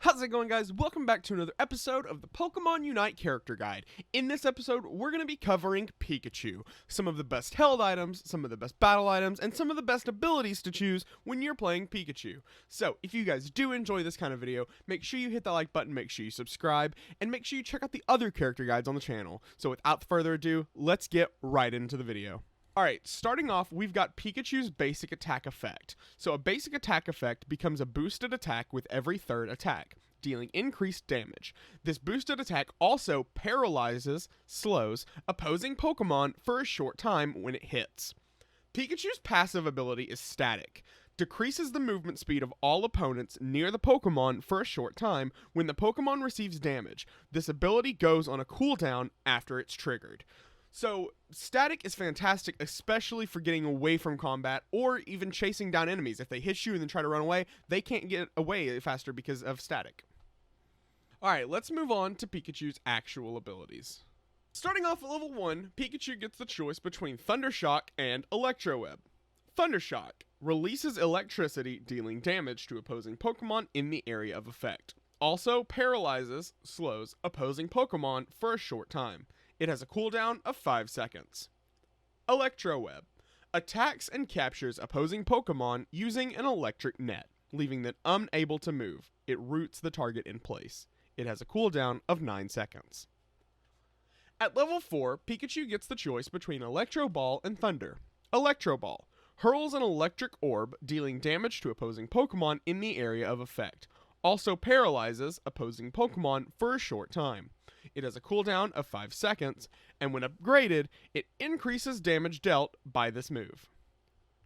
How's it going, guys? Welcome back to another episode of the Pokémon Unite character guide. In this episode, we're going to be covering Pikachu, some of the best held items, some of the best battle items, and some of the best abilities to choose when you're playing Pikachu. So, if you guys do enjoy this kind of video, make sure you hit that like button, make sure you subscribe, and make sure you check out the other character guides on the channel. So without further ado, let's get right into the video. Alright, starting off, we've got Pikachu's basic attack effect. So a basic attack effect becomes a boosted attack with every third attack, dealing increased damage. This boosted attack also paralyzes, slows, opposing Pokemon for a short time when it hits. Pikachu's passive ability is static. Decreases the movement speed of all opponents near the Pokemon for a short time when the Pokemon receives damage. This ability goes on a cooldown after it's triggered. So, static is fantastic, especially for getting away from combat or even chasing down enemies. If they hit you and then try to run away, they can't get away faster because of static. Alright, let's move on to Pikachu's actual abilities. Starting off at level 1, Pikachu gets the choice between Thundershock and Electro Web. Thundershock releases electricity, dealing damage to opposing Pokemon in the area of effect. Also paralyzes, slows opposing Pokemon for a short time. It has a cooldown of 5 seconds. Electro Web attacks and captures opposing Pokemon using an electric net, leaving them unable to move. It roots the target in place. It has a cooldown of 9 seconds. At level 4, Pikachu gets the choice between Electro Ball and Thunder. Electro Ball hurls an electric orb, dealing damage to opposing Pokemon in the area of effect. Also paralyzes opposing Pokemon for a short time. It has a cooldown of 5 seconds, and when upgraded, it increases damage dealt by this move.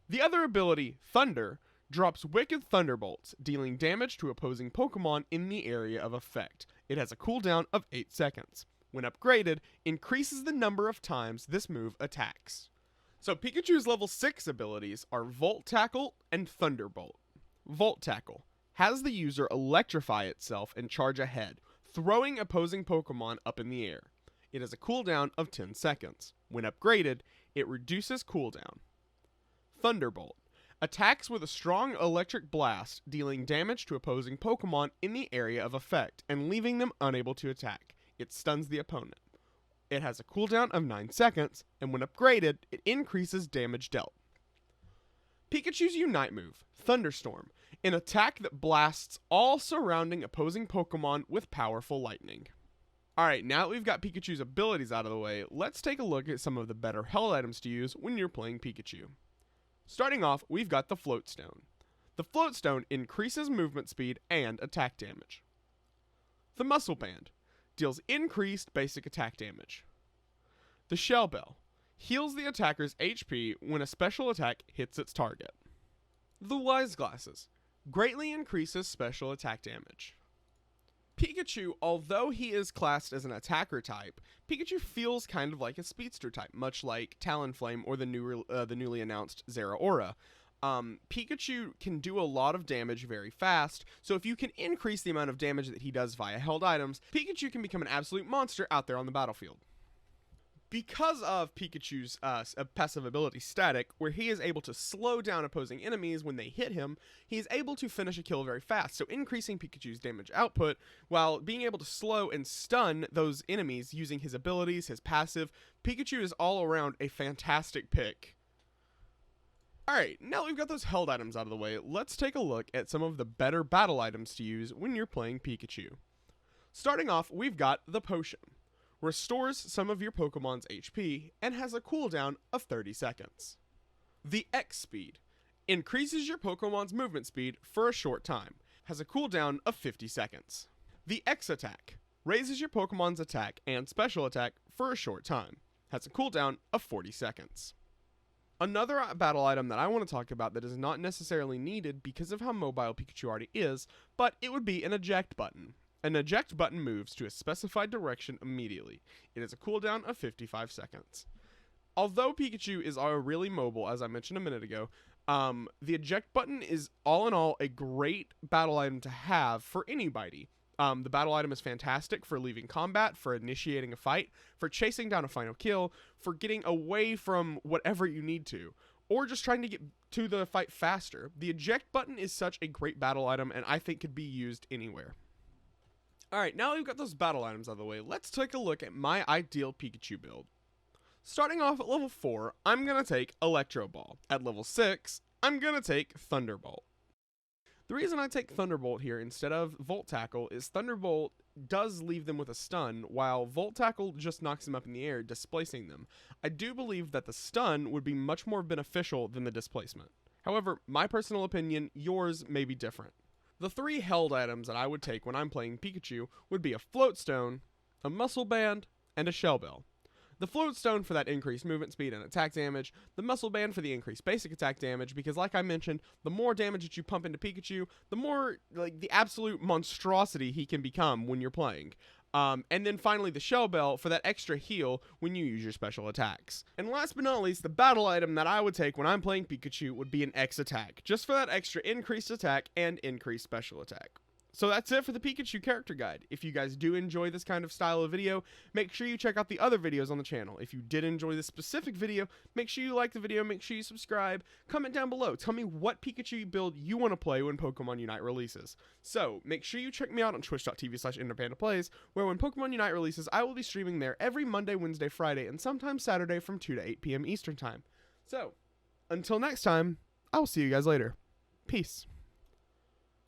The other ability, Thunder, drops Wicked Thunderbolts, dealing damage to opposing Pokemon in the area of effect. It has a cooldown of 8 seconds. When upgraded, increases the number of times this move attacks. So Pikachu's level 6 abilities are Volt Tackle and Thunderbolt. Volt Tackle has the user electrify itself and charge ahead, throwing opposing Pokemon up in the air. It has a cooldown of 10 seconds. When upgraded, it reduces cooldown. Thunderbolt attacks with a strong electric blast, dealing damage to opposing Pokemon in the area of effect and leaving them unable to attack. It stuns the opponent. It has a cooldown of 9 seconds, and when upgraded, it increases damage dealt. Pikachu's Unite move, Thunderstorm, an attack that blasts all surrounding opposing Pokemon with powerful lightning. Alright, now that we've got Pikachu's abilities out of the way, let's take a look at some of the better held items to use when you're playing Pikachu. Starting off, we've got the Float Stone. The Float Stone increases movement speed and attack damage. The Muscle Band deals increased basic attack damage. The Shell Bell heals the attacker's HP when a special attack hits its target. The Wise Glasses greatly increases special attack damage. Pikachu, although he is classed as an attacker type, Pikachu feels kind of like a speedster type, much like Talonflame or the newly announced Zeraora. Pikachu can do a lot of damage very fast, so if you can increase the amount of damage that he does via held items, Pikachu can become an absolute monster out there on the battlefield. Because of Pikachu's passive ability Static, where he is able to slow down opposing enemies when they hit him, he is able to finish a kill very fast, so increasing Pikachu's damage output while being able to slow and stun those enemies using his abilities, his passive. Pikachu is all around a fantastic pick. Alright, now that we've got those held items out of the way, let's take a look at some of the better battle items to use when you're playing Pikachu. Starting off, we've got the Potion. Restores some of your Pokemon's HP and has a cooldown of 30 seconds. The X Speed increases your Pokemon's movement speed for a short time, has a cooldown of 50 seconds. The X Attack raises your Pokemon's attack and special attack for a short time, has a cooldown of 40 seconds. Another battle item that I want to talk about that is not necessarily needed because of how mobile Pikachu already is, but it would be an eject button. An eject button moves to a specified direction immediately. It has a cooldown of 55 seconds. Although Pikachu is really mobile, as I mentioned a minute ago, the eject button is all in all a great battle item to have for anybody. The battle item is fantastic for leaving combat, for initiating a fight, for chasing down a final kill, for getting away from whatever you need to, or just trying to get to the fight faster. The eject button is such a great battle item and I think could be used anywhere. Alright, now we've got those battle items out of the way, let's take a look at my ideal Pikachu build. Starting off at level 4, I'm going to take Electro Ball. At level 6, I'm going to take Thunderbolt. The reason I take Thunderbolt here instead of Volt Tackle is Thunderbolt does leave them with a stun, while Volt Tackle just knocks them up in the air, displacing them. I do believe that the stun would be much more beneficial than the displacement. However, my personal opinion, yours may be different. The 3 held items that I would take when I'm playing Pikachu would be a Float Stone, a Muscle Band, and a Shell Bell. The Float Stone for that increased movement speed and attack damage, the Muscle Band for the increased basic attack damage, because like I mentioned, the more damage that you pump into Pikachu, the more, the absolute monstrosity he can become when you're playing. And then finally the Shell Bell for that extra heal when you use your special attacks. And last but not least, the battle item that I would take when I'm playing Pikachu would be an X attack, just for that extra increased attack and increased special attack. So that's it for the Pikachu character guide. If you guys do enjoy this kind of style of video, make sure you check out the other videos on the channel. If you did enjoy this specific video, make sure you like the video, make sure you subscribe, comment down below, tell me what Pikachu build you want to play when Pokemon Unite releases. So, make sure you check me out on twitch.tv/Enderpandaplayz, where when Pokemon Unite releases, I will be streaming there every Monday, Wednesday, Friday, and sometimes Saturday from 2 to 8 p.m. Eastern Time. So, until next time, I will see you guys later. Peace.